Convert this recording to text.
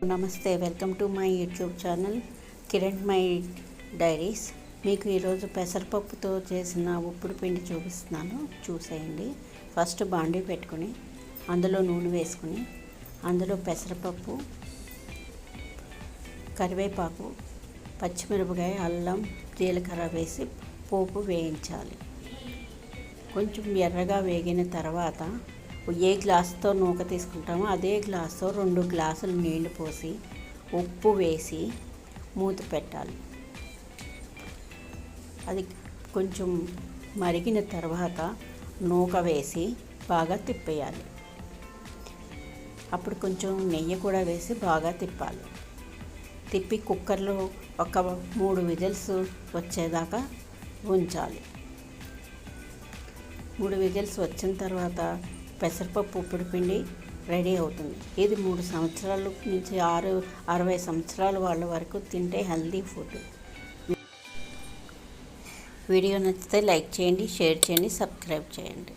నమస్తే, welcome to my YouTube channel Kiran my diaries. మీకు ఈరోజు పెసరపప్పుతో చేసిన ఉప్పుడు పిండి చూపిస్తున్నాను, చూసేయండి. ఫస్ట్ బాండీ పెట్టుకుని అందులో నూనె వేసుకుని అందులో పెసరపప్పు, కరివేపాకు, పచ్చిమిరపకాయ, అల్లం, జీలకర్ర వేసి పోపు వేయించాలి. కొంచెం ఎర్రగా వేగిన తర్వాత ఏ గ్లాసుతో నూక తీసుకుంటామో అదే గ్లాసుతో 2 గ్లాసులు నీళ్లు పోసి ఉప్పు వేసి మూత పెట్టాలి. అది కొంచెం మరిగిన తర్వాత నూక వేసి బాగా తిప్పేయాలి. అప్పుడు కొంచెం నెయ్యి కూడా వేసి బాగా తిప్పాలి. తిప్పి కుక్కర్లో ఒక 3 విజిల్స్ వచ్చేదాకా ఉంచాలి. 3 విజిల్స్ వచ్చిన తర్వాత పెసరపప్పు ఉప్పుడు పిండి రెడీ అవుతుంది. ఇది 3 సంవత్సరాల నుంచి 60 సంవత్సరాల వాళ్ళ వరకు తింటే హెల్దీ ఫుడ్. వీడియో నచ్చితే లైక్ చేయండి, షేర్ చేయండి, సబ్స్క్రైబ్ చేయండి.